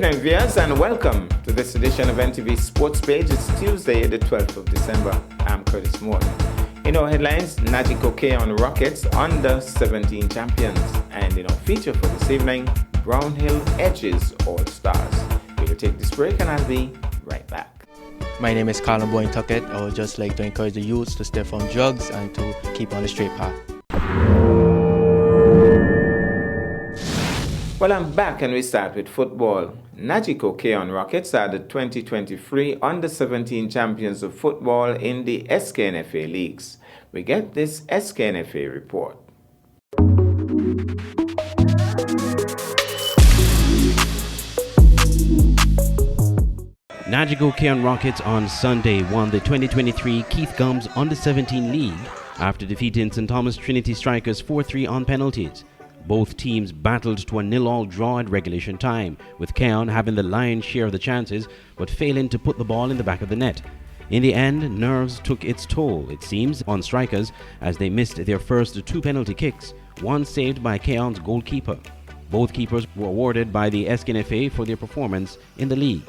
evening, viewers, and welcome to this edition of NTV Sports Page. It's Tuesday, the 12th of December. I'm Curtis Morton. In our headlines, Najiko Keon Rockets under 17 champions. And in our feature for this evening, Brownhill Edges All-Stars. We'll take this break and I'll be right back. My name is Colin Boyne Tuckett. I would just like to encourage the youths to stay from drugs and to keep on the straight path. Well, I'm back and we start with football. Najiko Keon Rockets are the 2023 under-17 champions of football in the SKNFA leagues. We get this SKNFA report. Najiko Keon Rockets on Sunday won the 2023 Keith Gums under-17 league after defeating St. Thomas Trinity Strikers 4-3 on penalties. Both teams battled to a 0-0 draw at regulation time, with Keon having the lion's share of the chances but failing to put the ball in the back of the net. In the end, nerves took its toll, it seems, on Strikers as they missed their first 2 penalty kicks, one saved by Keon's goalkeeper. Both keepers were awarded by the SKNFA for their performance in the league.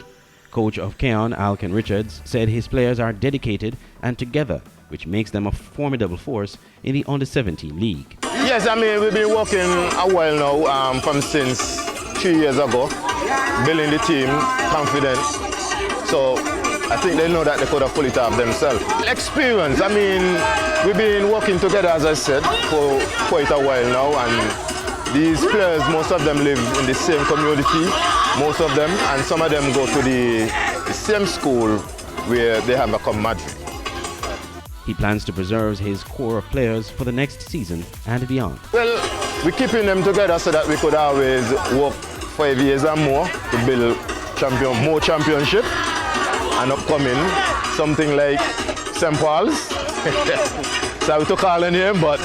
Coach of Keon, Alken Richards, said his players are dedicated and together, which makes them a formidable force in the under-17 league. Yes, I mean, we've been working a while now, from since 3 years ago, building the team, confident. So I think they know that they could have pulled it off themselves. Experience, I mean, we've been working together, as I said, for quite a while now, and these players, most of them live in the same community, most of them, and some of them go to the same school where they have a camaraderie. He plans to preserve his core of players for the next season and beyond. Well, we're keeping them together so that we could always work 5 years and more to build more championship and upcoming, something like St. Paul's. So we took all in here, but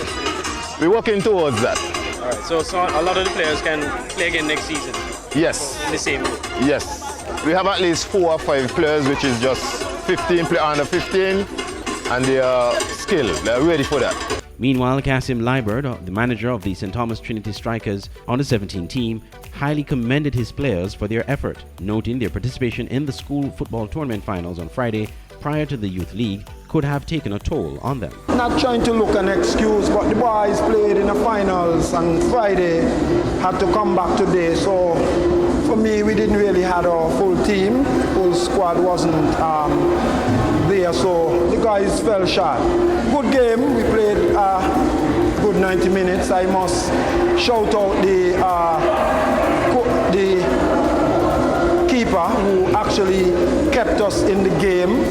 we're working towards that. All right, so a lot of the players can play again next season? Yes. In the same group? Yes. We have at least 4 or 5 players, which is just 15 play under 15. And they are skilled, they're ready for that. Meanwhile, Kasim Liebert, the manager of the St. Thomas Trinity Strikers under-17 team, highly commended his players for their effort, noting their participation in the school football tournament finals on Friday prior to the youth league could have taken a toll on them. Not trying to look an excuse, but the boys played in the finals and Friday had to come back today. So for me, we didn't really have a full team, full squad wasn't there, so the guys fell short. Good game, we played good 90 minutes. I must shout out the keeper who actually kept us in the game.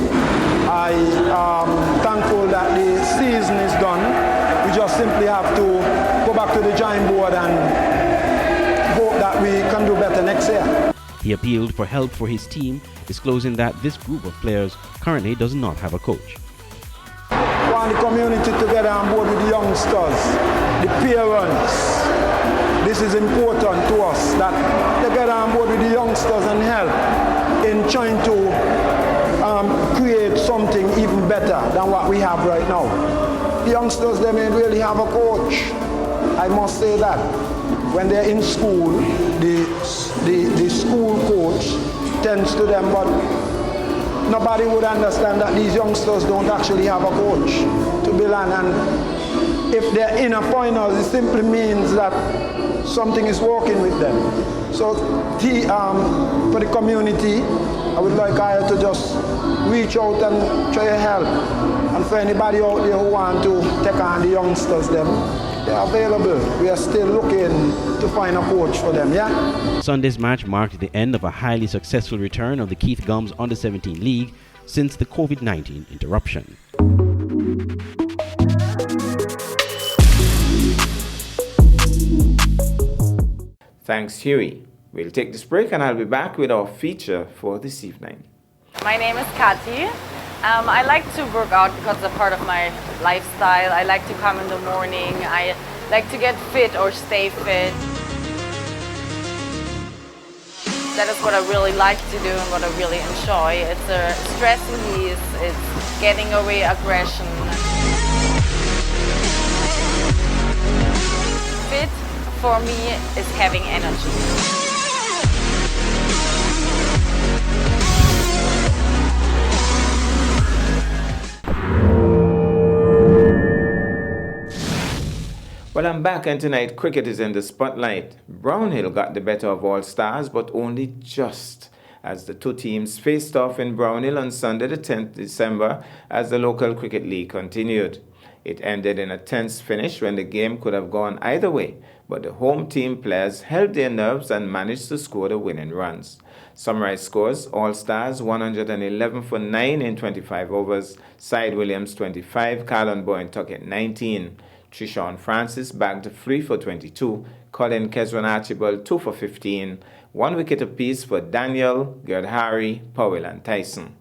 I am thankful that the season is done. We just simply have to go back to the drawing board and hope that we can do better next year. He appealed for help for his team, disclosing that this group of players currently does not have a coach. We want the community to get on board with the youngsters, the parents. This is important to us, that they get on board with the youngsters and help in trying to create something even better than what we have right now. The youngsters, they may really have a coach. I must say that. When they're in school, the school coach tends to them, but nobody would understand that these youngsters don't actually have a coach to build on. And if they're in a final, it simply means that something is working with them. So for the community, I would like Aya to just reach out and try to help. And for anybody out there who want to take on the youngsters, they're available. We are still looking to find a coach for them, yeah? Sunday's match marked the end of a highly successful return of the Keith Gums under-17 league since the COVID-19 interruption. Thanks, Huey. We'll take this break and I'll be back with our feature for this evening. My name is Kati. I like to work out because it's a part of my lifestyle. I like to come in the morning. I like to get fit or stay fit. That is what I really like to do and what I really enjoy. It's a stress release. It's getting away aggression. Fit for me is having energy. Well, I'm back, and tonight cricket is in the spotlight. Brownhill got the better of All Stars, but only just, as the two teams faced off in Brownhill on Sunday the 10th December as the local cricket league continued. It ended in a tense finish when the game could have gone either way, but the home team players held their nerves and managed to score the winning runs. Summarized scores: All Stars 111 for 9 in 25 overs, Syed Williams 25, Carlon Boyne Tuckett 19. Trishawn Francis bagged 3 for 22, Colin Kesron Archibald 2 for 15, 1 wicket apiece for Daniel, Gerd Harry, Powell and Tyson.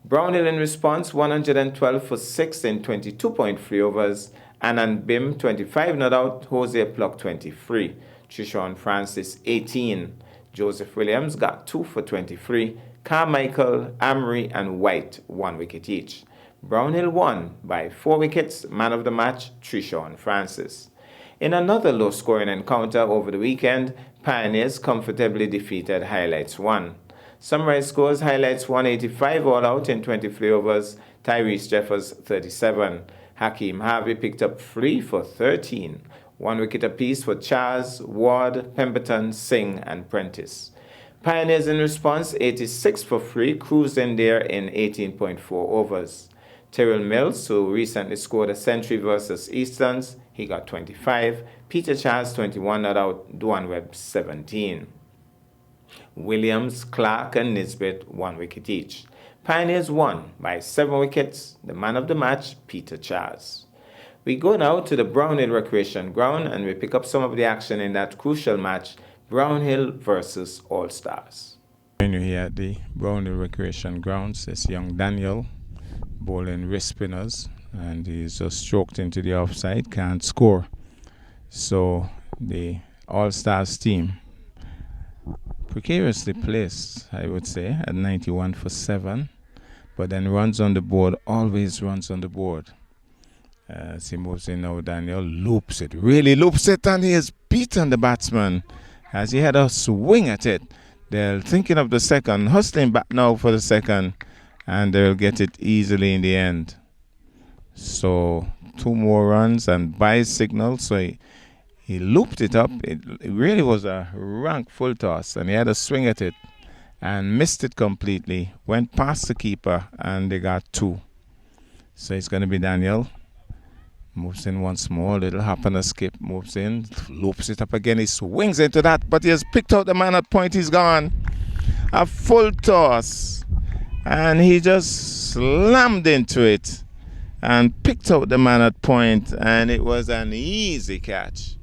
Brownhill in response 112 for 6 in 22.3 overs, Anand Bim 25 not out, Hosea Pluck 23, Trishawn Francis 18, Joseph Williams got 2 for 23, Carmichael, Amory and White 1 wicket each. Brownhill won by 4 wickets, man of the match, Trishawn Francis. In another low-scoring encounter over the weekend, Pioneers comfortably defeated Highlights 1. Summarized scores: Highlights 185 all out in 23 overs, Tyrese Jeffers 37. Hakeem Harvey picked up 3 for 13, 1 wicket apiece for Charles, Ward, Pemberton, Singh and Prentice. Pioneers in response 86 for 3, cruised in there in 18.4 overs. Tyrrell Mills, who recently scored a century versus Easterns, he got 25. Peter Charles 21 not out, Duan Webb 17. Williams, Clark and Nisbet 1 wicket each. Pioneers won by 7 wickets, the man of the match, Peter Charles. We go now to the Brownhill Recreation Ground and we pick up some of the action in that crucial match, Brownhill versus All Stars. When you're here at the Brownhill Recreation Grounds, it's young Daniel bowling wrist spinners, and he's just stroked into the offside, can't score. So the All Stars team precariously placed, I would say, at 91 for 7, but then runs on the board, always runs on the board. As he moves in now, Daniel loops it, really loops it, and he has beaten the batsman as he had a swing at it. They're thinking of the second, hustling back now for the second, and they'll get it easily in the end. So 2 more runs and by signal, so he looped it up. It really was a rank full toss, and he had a swing at it and missed it completely. Went past the keeper, and they got 2. So it's going to be Daniel. Moves in once more, little hop and a skip, moves in, loops it up again, he swings into that, but he has picked out the man at point, he's gone. A full toss, and he just slammed into it and picked out the man at point, and it was an easy catch.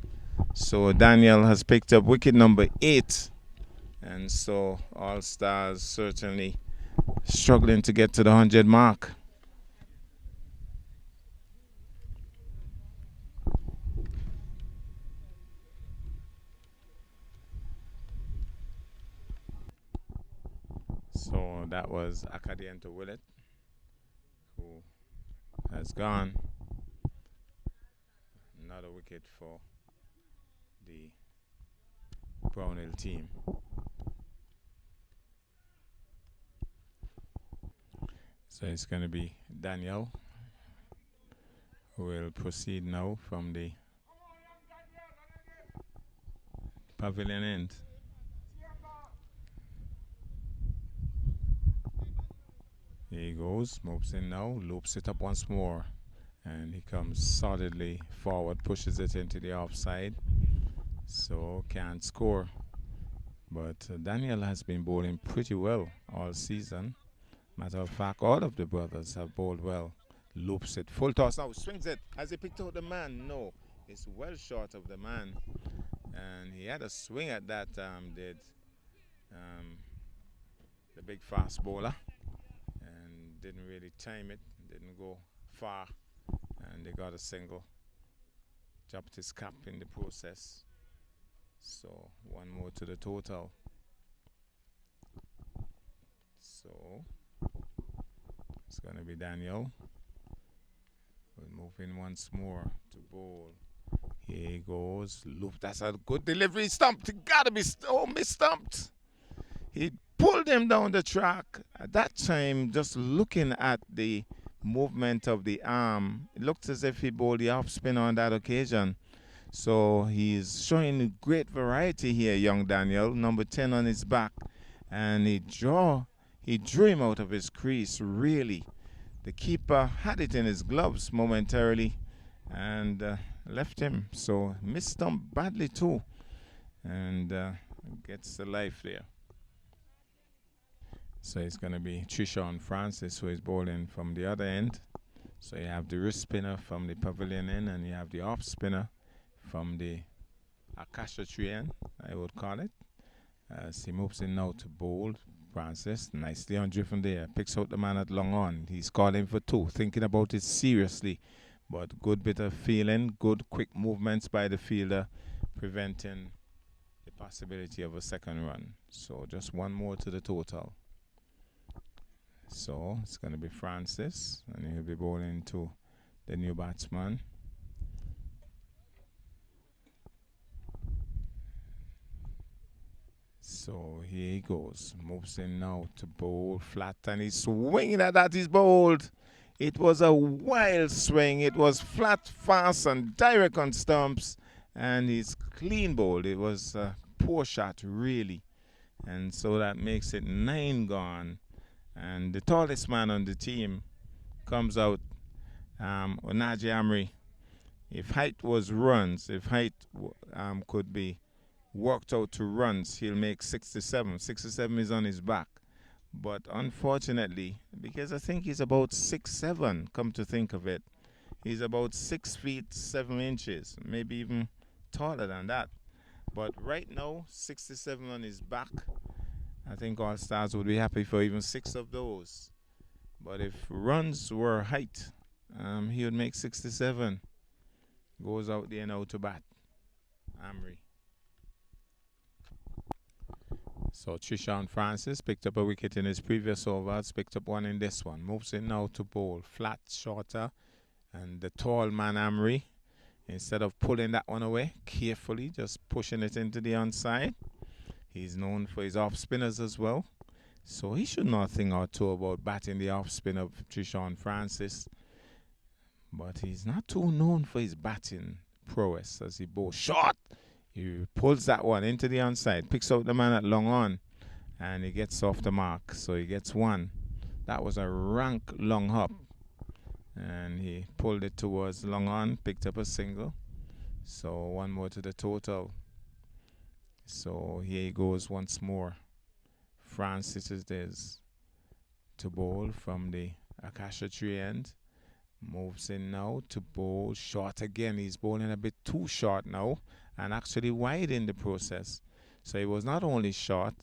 So Daniel has picked up wicket number 8, and so All Stars certainly struggling to get to the 100 mark. So that was Akadiento Willett, who has gone. Another wicket for the Brownhill team. So it's going to be Daniel who will proceed now from the pavilion end. Here he goes, moves in now, loops it up once more, and he comes solidly forward, pushes it into the offside, so can't score. But Daniel has been bowling pretty well all season. Matter of fact, all of the brothers have bowled well. Loops it, full toss now, swings it. Has he picked out the man? No, it's well short of the man. And he had a swing at that, the big fast bowler. Didn't really time it, didn't go far, and they got a single. Dropped his cap in the process. So 1 more to the total. So it's going to be Daniel. We'll move in once more to bowl. Here he goes. Loop. That's a good delivery. Stumped. He gotta be. Miss-stumped. He pulled him down the track. At that time, just looking at the movement of the arm, it looked as if he bowled the off spin on that occasion. So he's showing great variety here, young Daniel. Number 10 on his back. And he drew him out of his crease, really. The keeper had it in his gloves momentarily and left him. So missed him badly too. And gets the life there. So it's going to be Trishawn Francis who is bowling from the other end. So you have the wrist spinner from the pavilion end, and you have the off spinner from the acacia tree end, I would call it. As he moves in now to bowl, Francis nicely undriven there, picks out the man at long on. He's calling for 2, thinking about it seriously, but good bit of feeling, good quick movements by the fielder, preventing the possibility of a second run. So just 1 more to the total. So it's going to be Francis, and he'll be bowling to the new batsman. So here he goes, moves in now to bowl flat, and he's swinging at that. He's bowled. It was a wild swing. It was flat, fast, and direct on stumps, and he's clean bowled. It was a poor shot, really, and so that makes it 9 gone. And the tallest man on the team comes out, Onaje Amri. If height was runs, if height could be worked out to runs, he'll make 67. 67 is on his back. But unfortunately, because I think he's about 6'7", come to think of it, he's about 6 feet 7 inches, maybe even taller than that. But right now, 67 on his back. I think All Stars would be happy for even 6 of those. But if runs were height, he would make 67. Goes out there now to bat. Amri. So Trishawn Francis picked up a wicket in his previous overs, picked up 1 in this one. Moves in now to bowl. Flat, shorter. And the tall man Amri, instead of pulling that one away, carefully just pushing it into the onside. He's known for his off spinners as well. So he should know a thing or two about batting the off spin of Trishawn Francis. But he's not too known for his batting prowess as he bowls short. He pulls that one into the onside, picks out the man at long on, and he gets off the mark. So he gets 1. That was a rank long hop. And he pulled it towards long on, picked up a single. So 1 more to the total. So here he goes once more. Francis is there to bowl from the acacia tree end. Moves in now to bowl short again. He's bowling a bit too short now and actually wide in the process. So he was not only short,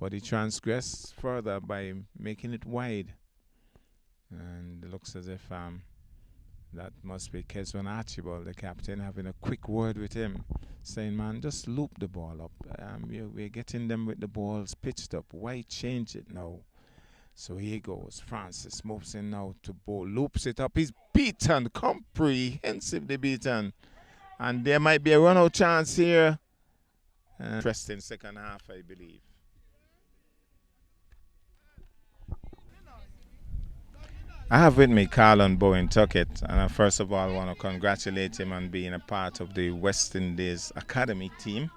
but he transgressed further by making it wide. And it looks as if that must be Keswan Archibald, the captain, having a quick word with him, saying, man, just loop the ball up. We're getting them with the balls pitched up. Why change it now? So here goes. Francis moves in now to bowl. Loops it up. He's beaten. Comprehensively beaten. And there might be a run-out chance here. Interesting second half, I believe. I have with me Carlon Bowen Tuckett, and I first of all want to congratulate him on being a part of the West Indies Academy team.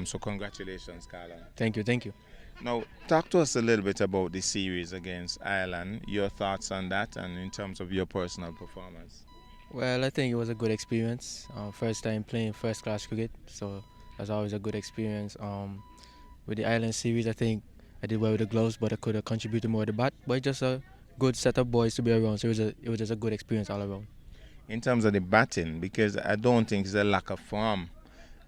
So congratulations, Carlon. Thank you. Now, talk to us a little bit about the series against Ireland, your thoughts on that, and in terms of your personal performance. Well, I think it was a good experience. First time playing first-class cricket, so that's always a good experience. With the Ireland series, I think I did well with the gloves, but I could have contributed more to the bat. But just a good set of boys to be around, so it was just a good experience all around. In terms of the batting, because I don't think it's a lack of form.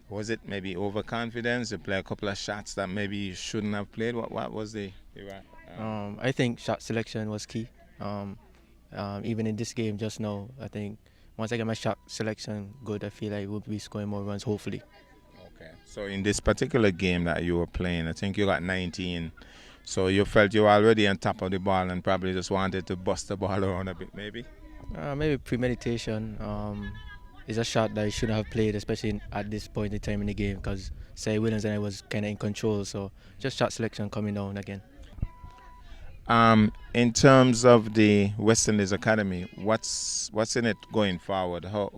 Was it maybe overconfidence? You play a couple of shots that maybe you shouldn't have played? What was the I think shot selection was key. Even in this game just now, I think once I get my shot selection good, I feel like we'll be scoring more runs, hopefully. Okay. So in this particular game that you were playing, I think you got 19. So you felt you were already on top of the ball and probably just wanted to bust the ball around a bit, maybe? Maybe premeditation. It's a shot that I shouldn't have played, especially at this point in time in the game, because Say Williams and I was kind of in control, so just shot selection coming down again. In terms of the West Indies Academy, what's in it going forward? How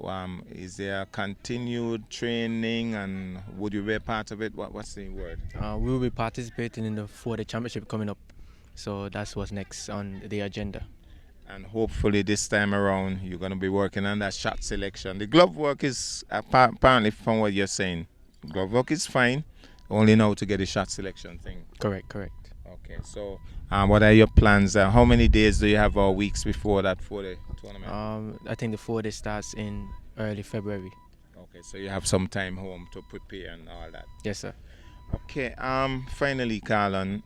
is there continued training, and would you be a part of it? What's the word? We will be participating in the 4-day championship coming up, so that's what's next on the agenda. And hopefully this time around you're going to be working on that shot selection. The glove work is apparently, from what you're saying, glove work is fine. Only now to get the shot selection thing. Correct. Okay, so what are your plans? How many days do you have, or weeks before that for the tournament? I think the 4-day starts in early February. Okay, so you have some time home to prepare and all that. Yes, sir. Okay, finally, Carlon,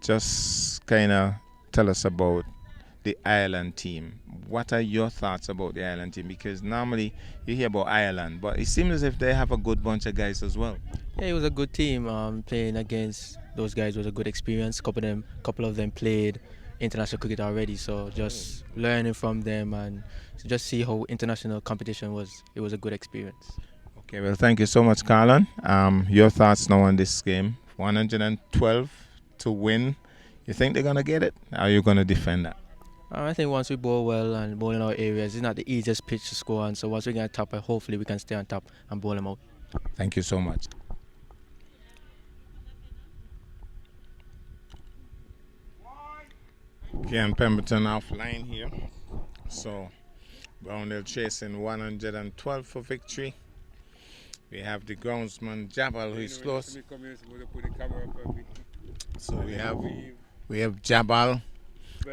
just kind of tell us about the Ireland team. What are your thoughts about the Ireland team? Because normally you hear about Ireland, but it seems as if they have a good bunch of guys as well. Yeah, it was a good team. Playing against those guys was a good experience. Couple of them played international cricket already, so just learning from them and just see how international competition was. It was a good experience. Okay, well, thank you so much, Carlon. Your thoughts now on this game? 112 to win. You think they're gonna get it? How are you gonna defend that? I think once we bowl well and bowl in our areas, it's not the easiest pitch to score on. So once we get top, hopefully we can stay on top and bowl them out. Thank you so much. Again, Pemberton offline here. So Brownhill chasing 112 for victory. We have the groundsman Jabal, who is close. So we have Jabal.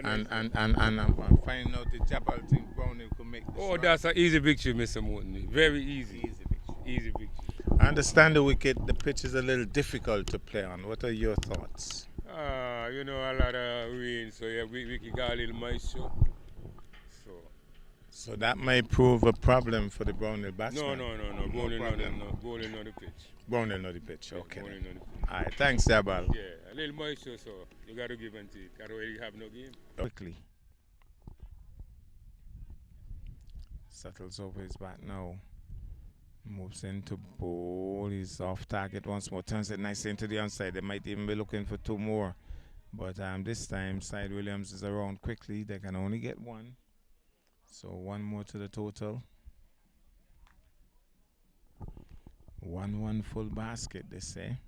And I'm finding out the Jabal thing Brownhill could make this. Oh, that's an easy victory, Mr. Morton. Very easy. Easy victory. I understand the wicket, the pitch is a little difficult to play on. What are your thoughts? A lot of rain, so yeah, we got a little moisture. So that may prove a problem for the Brownhill batsman. No. Brownhill not the pitch. Brownhill not the pitch, okay. Brownhill not the pitch. All right, thanks, Jabal. Yeah, a little moisture, so you got to give and take. Otherwise you have no game. Quickly. Settles over his bat now. Moves into bowl. He's off target once more. Turns it nicely into the onside. They might even be looking for two more. But this time, Side Williams is around quickly. They can only get one. So one more to the total. 1-1 full basket, they say.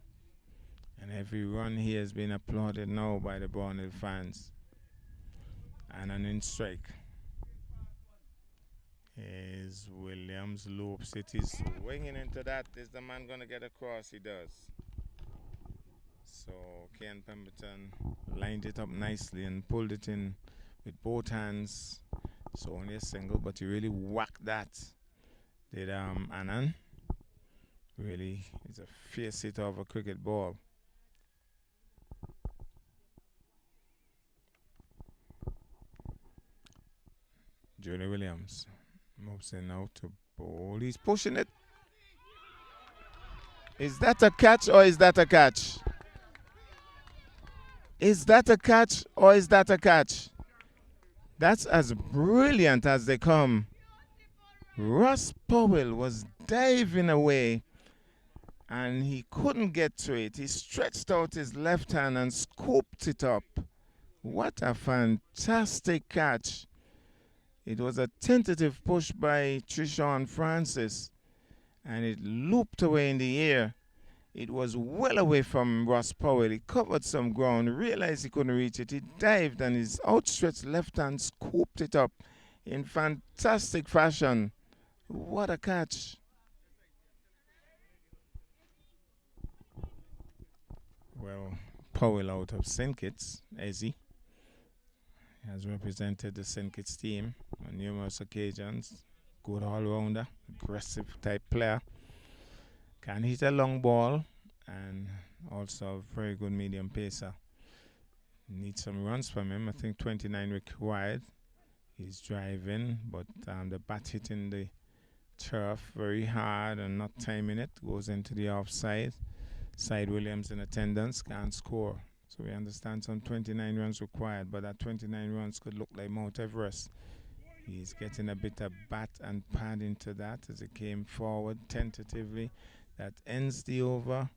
And every run here has been applauded now by the Brownhill fans. And an in strike. Is Williams, loops it. He's swinging into that. Is the man going to get across? He does. So Ken Pemberton lined it up nicely and pulled it in with both hands. So only a single, but he really whacked that. Did Anand. Really, it's a fierce hit of a cricket ball. Julie Williams moves in now to bowl. He's pushing it. Is that a catch or is that a catch? Is that a catch or is that a catch? That's as brilliant as they come. Ross Powell was diving away and he couldn't get to it. He stretched out his left hand and scooped it up. What a fantastic catch. It was a tentative push by Trishawn Francis and it looped away in the air. It was well away from Ross Powell. He covered some ground, realized he couldn't reach it. He dived and his outstretched left hand scooped it up in fantastic fashion. What a catch. Well, Powell out of St. Kitts, Ezzy, has represented the St. Kitts team on numerous occasions. Good all-rounder, aggressive type player. Can hit a long ball and also a very good medium pacer. Need some runs from him. I think 29 required. He's driving, but the bat hitting the turf very hard and not timing it. Goes into the offside. Side Williams in attendance, can't score. So we understand some 29 runs required, but that 29 runs could look like Mount Everest. He's getting a bit of bat and pad into that as it came forward tentatively. That ends the over.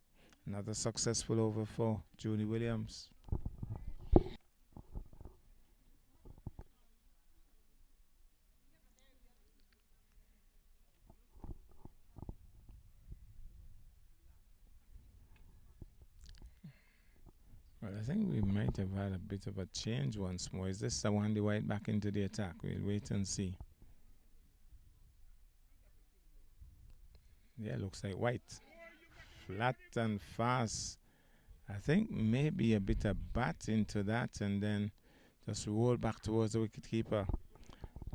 Another successful over for Julie Williams. I think we might have had a bit of a change once more. Is this Sawandi White back into the attack? We'll wait and see. Yeah, looks like White. Flat and fast. I think maybe a bit of bat into that and then just roll back towards the wicketkeeper.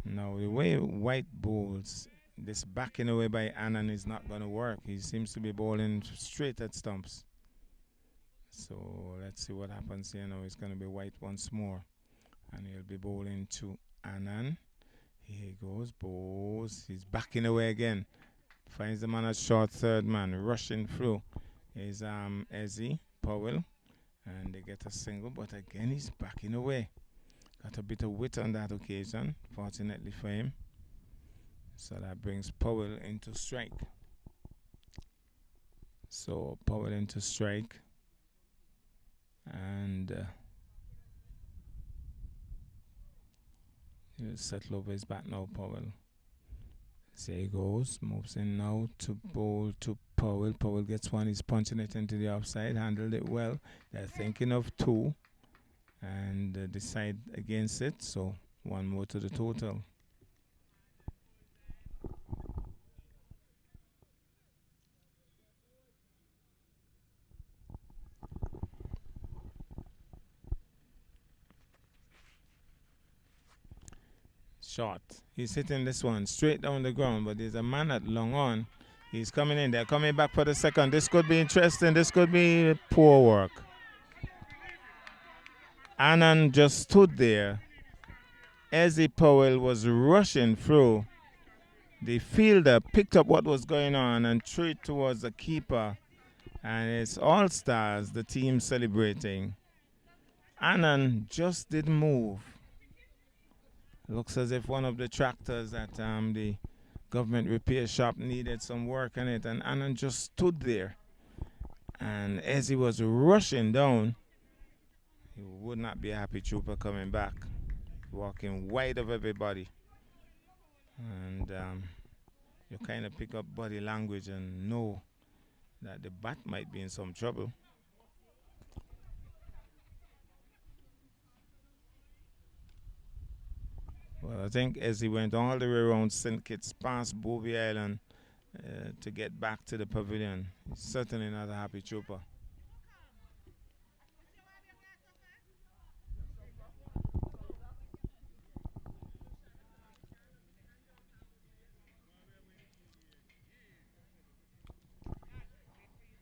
Now, the way White bowls, this backing away by Annan is not going to work. He seems to be bowling straight at stumps. So let's see what happens here now. It's going to be White once more. And he'll be bowling to Annan. Here he goes, bowls. He's backing away again. Finds the man at short third man, rushing through. Is Ezzy Powell. And they get a single, but again he's backing away. Got a bit of wit on that occasion, fortunately for him. So that brings Powell into strike. So Powell into strike. And he'll settle over his bat now, Powell. So he goes, moves in now to bowl to Powell. Powell gets one, he's punching it into the offside, handled it well. They're thinking of two and decide against it, so one more to the total. Shot. He's hitting this one straight down the ground, but there's a man at long on. He's coming in. They're coming back for the second. This could be interesting. This could be poor work. Annan just stood there. Ezzy Powell was rushing through. The fielder picked up what was going on and threw it towards the keeper. And it's All Stars, the team celebrating. Annan just didn't move. Looks as if one of the tractors at the government repair shop needed some work on it, and Annan just stood there. And as he was rushing down, he would not be a happy trooper coming back, walking wide of everybody. And you kind of pick up body language and know that the bat might be in some trouble. Well, I think as he went all the way around St. Kitts past Bovey Island to get back to the pavilion, he's certainly not a happy trooper.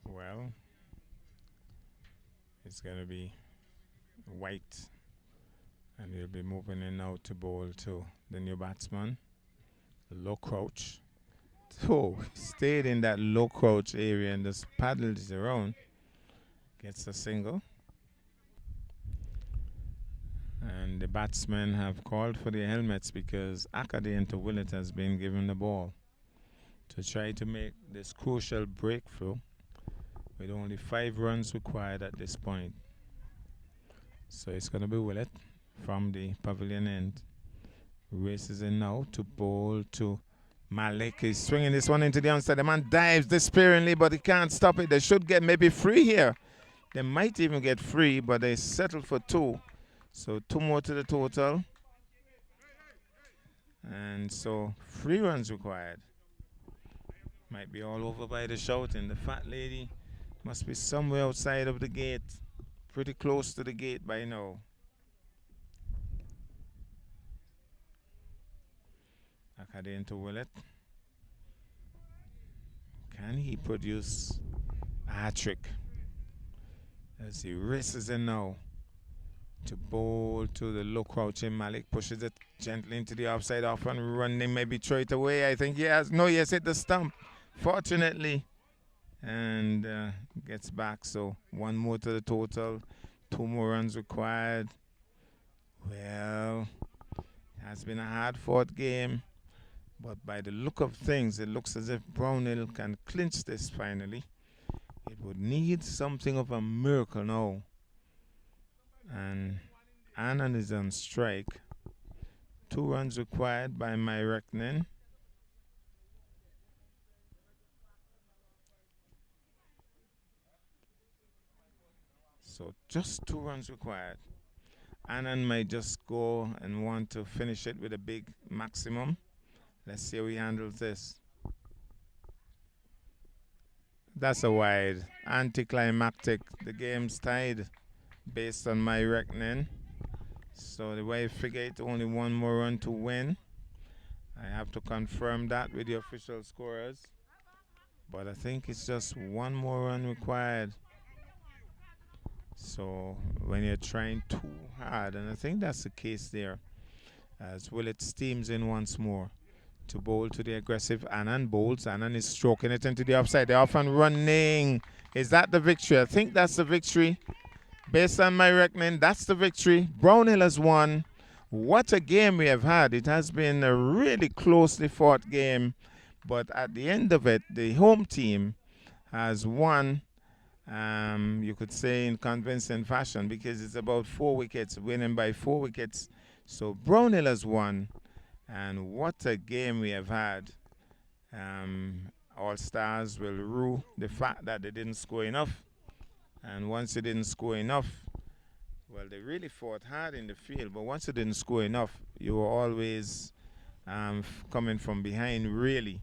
Well, it's going to be White. And he'll be moving in now to bowl to the new batsman. Low crouch. So he stayed in that low crouch area and just paddled it around. Gets a single. And the batsmen have called for their helmets because Akade into Willett has been given the ball to try to make this crucial breakthrough with only 5 runs required at this point. So it's going to be Willett from the pavilion end. Races in now to bowl to Malik. He's swinging this one into the onside. The man dives despairingly, but he can't stop it. They should get maybe 3 here. They might even get 3, but they settle for 2. So 2 more to the total. And so 3 runs required. Might be all over by the shouting. The fat lady must be somewhere outside of the gate. Pretty close to the gate by now. Akade into Willett. Can he produce a hat-trick? As he races in now to bowl to the low crouching Malik. Pushes it gently into the offside off and running, maybe throw it away. I think he has. No, he has hit the stump, fortunately. And gets back. So 1 more to the total. 2 more runs required. Well, it has been a hard-fought game. But by the look of things, it looks as if Brownhill can clinch this finally. It would need something of a miracle now. And Annan is on strike. 2 runs required by my reckoning. So just 2 runs required. Annan might just go and want to finish it with a big maximum. Let's see how he handles this. That's a wide. Anticlimactic. The game's tied based on my reckoning. So the way I figure it, only 1 more run to win. I have to confirm that with the official scorers. But I think it's just 1 more run required. So when you're trying too hard, and I think that's the case there, as Willett steams in once more to bowl to the aggressive Annan. Bowls. Annan is stroking it into the offside. They're off and running. Is that the victory? I think that's the victory. Based on my reckoning, that's the victory. Brownhill has won. What a game we have had. It has been a really closely fought game. But at the end of it, the home team has won, you could say, in convincing fashion, because it's about 4 wickets, winning by 4 wickets. So Brownhill has won. And what a game we have had. All Stars will rue the fact that they didn't score enough. And once they didn't score enough, well, they really fought hard in the field. But once they didn't score enough, you were always coming from behind, really.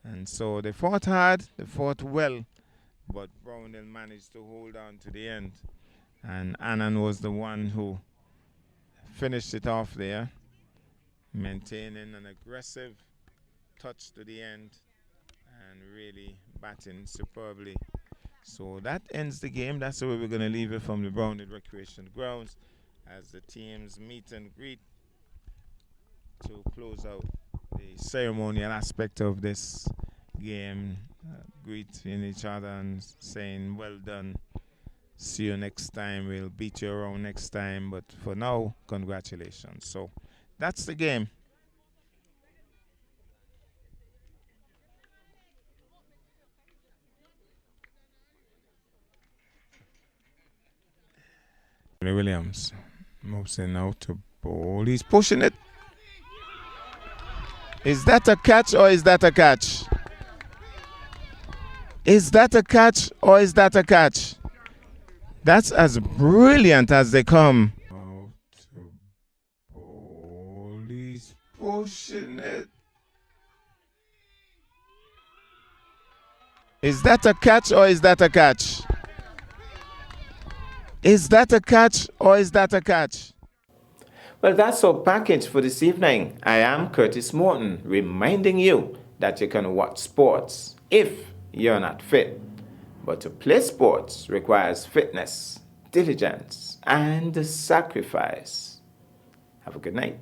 And so they fought hard, they fought well. But Brownhill managed to hold on to the end. And Annan was the one who finished it off there, maintaining an aggressive touch to the end and really batting superbly. So that ends the game. That's the way we're going to leave it from the Brownhill Recreation Grounds as the teams meet and greet to close out the ceremonial aspect of this game, greeting each other and saying, well done, see you next time, we'll beat you around next time, but for now, congratulations. So that's the game. Williams moves in now to bowl. He's pushing it. Is that a catch or is that a catch? Is that a catch or is that a catch? That's as brilliant as they come. Out to bowl. He's pushing it. Is that a catch or is that a catch? Is that a catch or is that a catch? Well, that's our package for this evening. I am Curtis Morton, reminding you that you can watch sports if you're not fit. But to play sports requires fitness, diligence, and sacrifice. Have a good night.